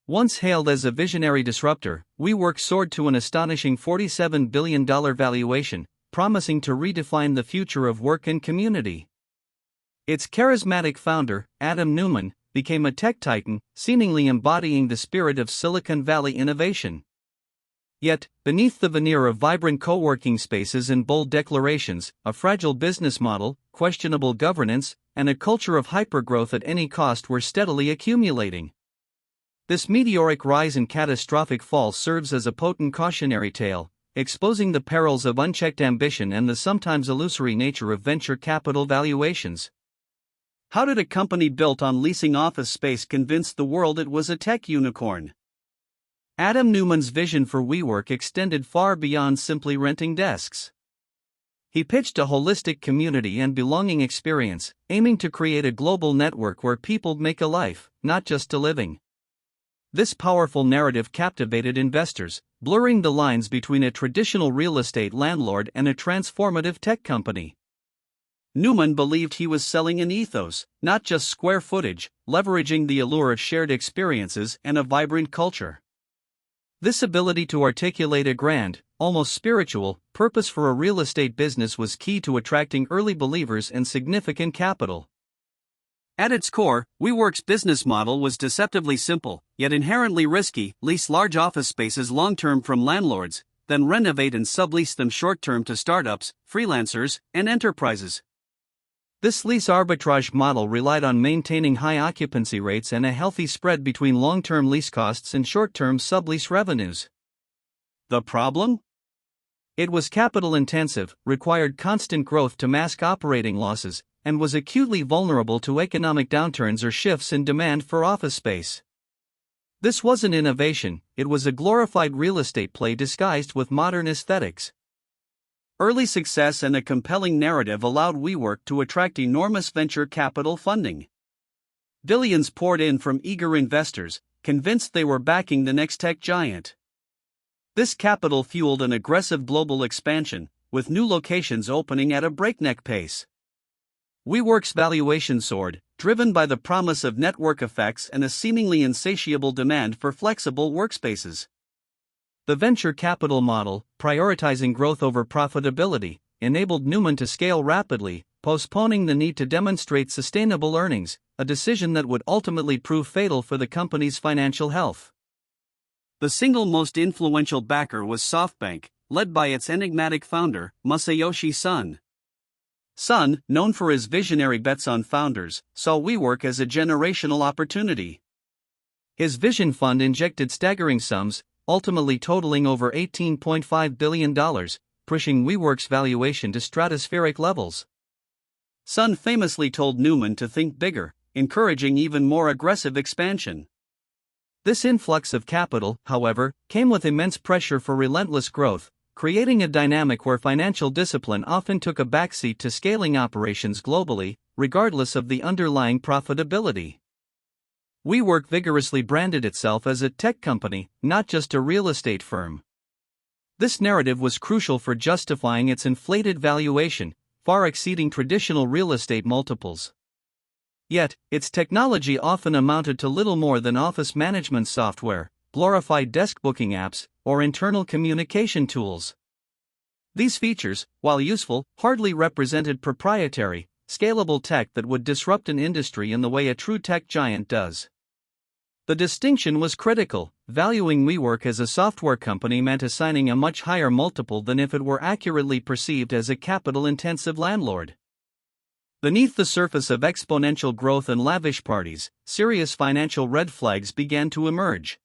Once hailed as a visionary disruptor, WeWork soared to an astonishing $47 billion valuation, promising to redefine the future of work and community. Its charismatic founder, Adam Neumann, became a tech titan, seemingly embodying the spirit of Silicon Valley innovation. Yet, beneath the veneer of vibrant co-working spaces and bold declarations, a fragile business model, questionable governance, and a culture of hypergrowth at any cost were steadily accumulating. This meteoric rise and catastrophic fall serves as a potent cautionary tale, exposing the perils of unchecked ambition and the sometimes illusory nature of venture capital valuations. How did a company built on leasing office space convince the world it was a tech unicorn? Adam Neumann's vision for WeWork extended far beyond simply renting desks. He pitched a holistic community and belonging experience, aiming to create a global network where people make a life, not just a living. This powerful narrative captivated investors, blurring the lines between a traditional real estate landlord and a transformative tech company. Neumann believed he was selling an ethos, not just square footage, leveraging the allure of shared experiences and a vibrant culture. This ability to articulate a grand, almost spiritual, purpose for a real estate business was key to attracting early believers and significant capital. At its core, WeWork's business model was deceptively simple, yet inherently risky: lease large office spaces long-term from landlords, then renovate and sublease them short-term to startups, freelancers, and enterprises. This lease arbitrage model relied on maintaining high occupancy rates and a healthy spread between long-term lease costs and short-term sublease revenues. The problem? It was capital-intensive, required constant growth to mask operating losses, and was acutely vulnerable to economic downturns or shifts in demand for office space. This wasn't innovation, it was a glorified real estate play disguised with modern aesthetics. Early success and a compelling narrative allowed WeWork to attract enormous venture capital funding. Billions poured in from eager investors, convinced they were backing the next tech giant. This capital fueled an aggressive global expansion, with new locations opening at a breakneck pace. WeWork's valuation soared, driven by the promise of network effects and a seemingly insatiable demand for flexible workspaces. The venture capital model, prioritizing growth over profitability, enabled Neumann to scale rapidly, postponing the need to demonstrate sustainable earnings, a decision that would ultimately prove fatal for the company's financial health. The single most influential backer was SoftBank, led by its enigmatic founder, Masayoshi Son. Son, known for his visionary bets on founders, saw WeWork as a generational opportunity. His vision fund injected staggering sums, ultimately totaling over $18.5 billion, pushing WeWork's valuation to stratospheric levels. Son famously told Neumann to think bigger, encouraging even more aggressive expansion. This influx of capital, however, came with immense pressure for relentless growth, creating a dynamic where financial discipline often took a backseat to scaling operations globally, regardless of the underlying profitability. WeWork vigorously branded itself as a tech company, not just a real estate firm. This narrative was crucial for justifying its inflated valuation, far exceeding traditional real estate multiples. Yet, its technology often amounted to little more than office management software, glorified desk booking apps, or internal communication tools. These features, while useful, hardly represented proprietary, scalable tech that would disrupt an industry in the way a true tech giant does. The distinction was critical. Valuing WeWork as a software company meant assigning a much higher multiple than if it were accurately perceived as a capital-intensive landlord. Beneath the surface of exponential growth and lavish parties, serious financial red flags began to emerge.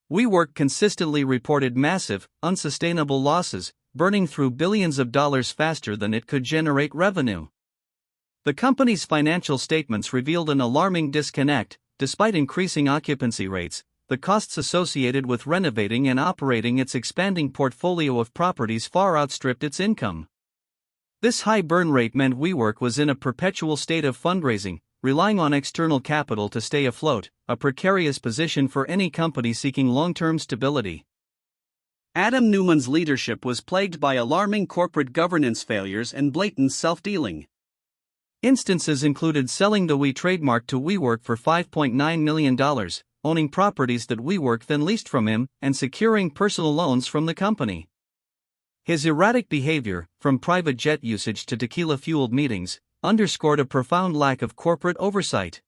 WeWork consistently reported massive, unsustainable losses, burning through billions of dollars faster than it could generate revenue. The company's financial statements revealed an alarming disconnect. Despite increasing occupancy rates, the costs associated with renovating and operating its expanding portfolio of properties far outstripped its income. This high burn rate meant WeWork was in a perpetual state of fundraising, relying on external capital to stay afloat, a precarious position for any company seeking long-term stability. Adam Neumann's leadership was plagued by alarming corporate governance failures and blatant self-dealing. Instances included selling the We trademark to WeWork for $5.9 million, owning properties that WeWork then leased from him, and securing personal loans from the company. His erratic behavior, from private jet usage to tequila-fueled meetings, underscored a profound lack of corporate oversight.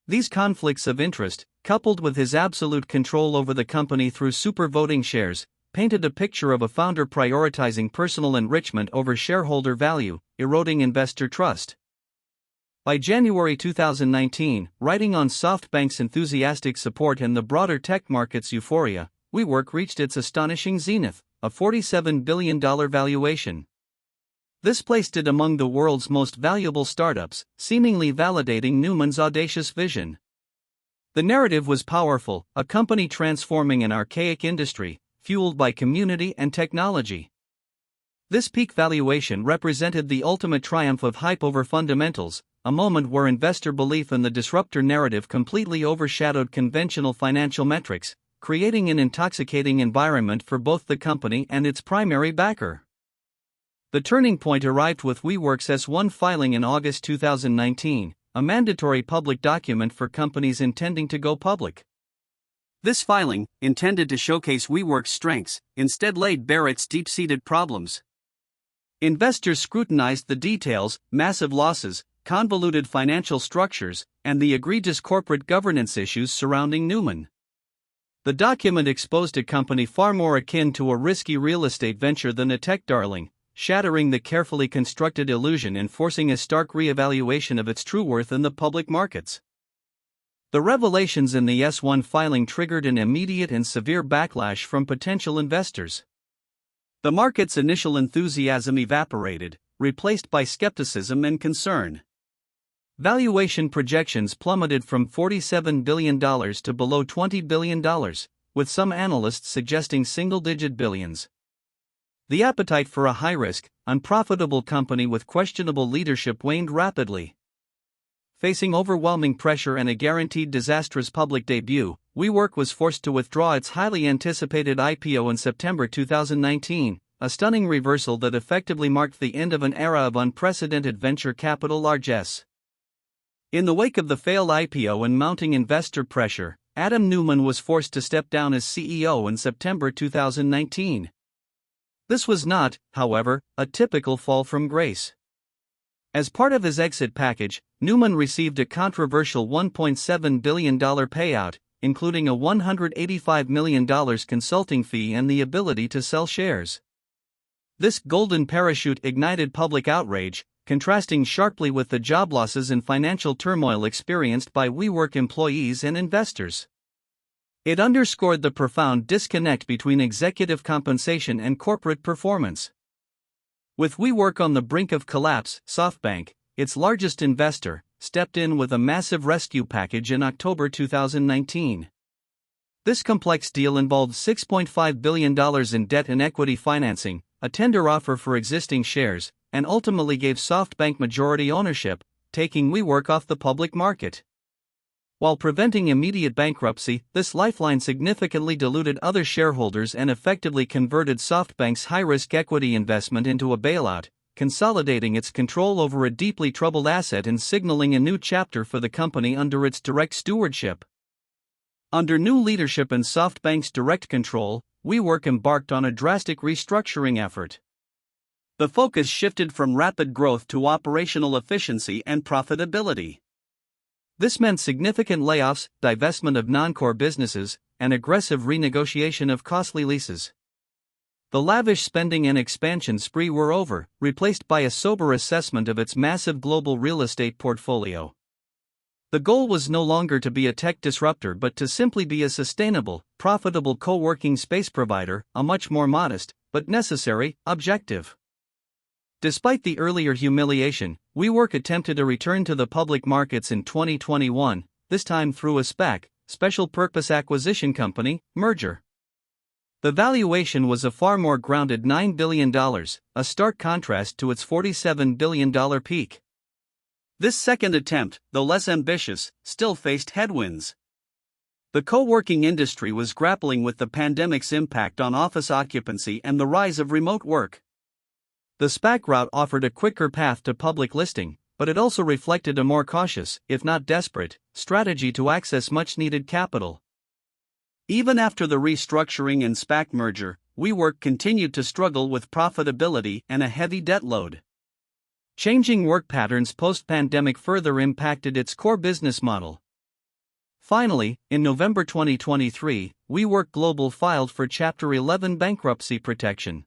These conflicts of interest, coupled with his absolute control over the company through super-voting shares, painted a picture of a founder prioritizing personal enrichment over shareholder value, eroding investor trust. By January 2019, riding on SoftBank's enthusiastic support and the broader tech market's euphoria, WeWork reached its astonishing zenith, a $47 billion valuation. This placed it among the world's most valuable startups, seemingly validating Newman's audacious vision. The narrative was powerful, a company transforming an archaic industry, fueled by community and technology. This peak valuation represented the ultimate triumph of hype over fundamentals, a moment where investor belief in the disruptor narrative completely overshadowed conventional financial metrics, creating an intoxicating environment for both the company and its primary backer. The turning point arrived with WeWork's S-1 filing in August 2019, a mandatory public document for companies intending to go public. This filing, intended to showcase WeWork's strengths, instead laid bare its deep-seated problems. Investors scrutinized the details: massive losses, convoluted financial structures, and the egregious corporate governance issues surrounding Newman. The document exposed a company far more akin to a risky real estate venture than a tech darling, shattering the carefully constructed illusion and forcing a stark reevaluation of its true worth in the public markets. The revelations in the S-1 filing triggered an immediate and severe backlash from potential investors. The market's initial enthusiasm evaporated, replaced by skepticism and concern. Valuation projections plummeted from $47 billion to below $20 billion, with some analysts suggesting single-digit billions. The appetite for a high-risk, unprofitable company with questionable leadership waned rapidly. Facing overwhelming pressure and a guaranteed disastrous public debut, WeWork was forced to withdraw its highly anticipated IPO in September 2019, a stunning reversal that effectively marked the end of an era of unprecedented venture capital largesse. In the wake of the failed IPO and mounting investor pressure, Adam Neumann was forced to step down as CEO in September 2019. This was not, however, a typical fall from grace. As part of his exit package, Neumann received a controversial $1.7 billion payout, including a $185 million consulting fee and the ability to sell shares. This golden parachute ignited public outrage, contrasting sharply with the job losses and financial turmoil experienced by WeWork employees and investors. It underscored the profound disconnect between executive compensation and corporate performance. With WeWork on the brink of collapse, SoftBank, its largest investor, stepped in with a massive rescue package in October 2019. This complex deal involved $6.5 billion in debt and equity financing, a tender offer for existing shares, and ultimately gave SoftBank majority ownership, taking WeWork off the public market. While preventing immediate bankruptcy, this lifeline significantly diluted other shareholders and effectively converted SoftBank's high-risk equity investment into a bailout, consolidating its control over a deeply troubled asset and signaling a new chapter for the company under its direct stewardship. Under new leadership and SoftBank's direct control, WeWork embarked on a drastic restructuring effort. The focus shifted from rapid growth to operational efficiency and profitability. This meant significant layoffs, divestment of non-core businesses, and aggressive renegotiation of costly leases. The lavish spending and expansion spree were over, replaced by a sober assessment of its massive global real estate portfolio. The goal was no longer to be a tech disruptor but to simply be a sustainable, profitable co-working space provider, a much more modest, but necessary, objective. Despite the earlier humiliation, WeWork attempted a return to the public markets in 2021, this time through a SPAC, Special Purpose Acquisition Company, merger. The valuation was a far more grounded $9 billion, a stark contrast to its $47 billion peak. This second attempt, though less ambitious, still faced headwinds. The co-working industry was grappling with the pandemic's impact on office occupancy and the rise of remote work. The SPAC route offered a quicker path to public listing, but it also reflected a more cautious, if not desperate, strategy to access much-needed capital. Even after the restructuring and SPAC merger, WeWork continued to struggle with profitability and a heavy debt load. Changing work patterns post-pandemic further impacted its core business model. Finally, in November 2023, WeWork Global filed for Chapter 11 bankruptcy protection.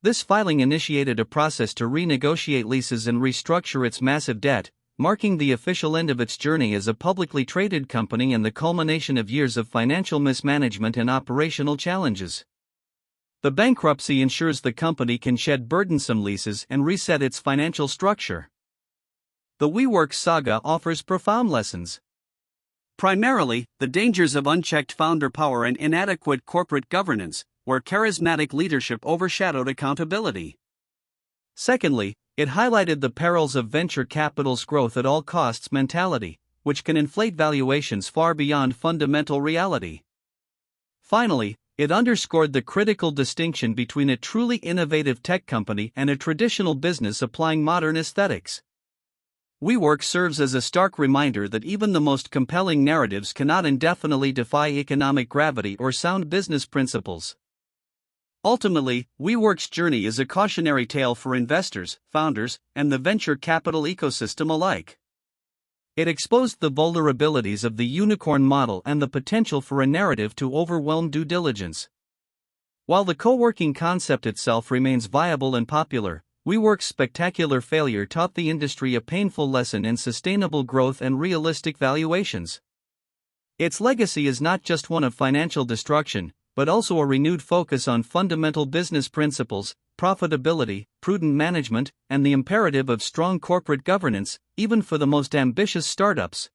This filing initiated a process to renegotiate leases and restructure its massive debt, marking the official end of its journey as a publicly traded company and the culmination of years of financial mismanagement and operational challenges. The bankruptcy ensures the company can shed burdensome leases and reset its financial structure. The WeWork saga offers profound lessons. Primarily, the dangers of unchecked founder power and inadequate corporate governance, where charismatic leadership overshadowed accountability. Secondly, it highlighted the perils of venture capital's growth at all costs mentality, which can inflate valuations far beyond fundamental reality. Finally, it underscored the critical distinction between a truly innovative tech company and a traditional business applying modern aesthetics. WeWork serves as a stark reminder that even the most compelling narratives cannot indefinitely defy economic gravity or sound business principles. Ultimately, WeWork's journey is a cautionary tale for investors, founders, and the venture capital ecosystem alike. It exposed the vulnerabilities of the unicorn model and the potential for a narrative to overwhelm due diligence. While the co-working concept itself remains viable and popular, WeWork's spectacular failure taught the industry a painful lesson in sustainable growth and realistic valuations. Its legacy is not just one of financial destruction, but also a renewed focus on fundamental business principles, profitability, prudent management, and the imperative of strong corporate governance, even for the most ambitious startups.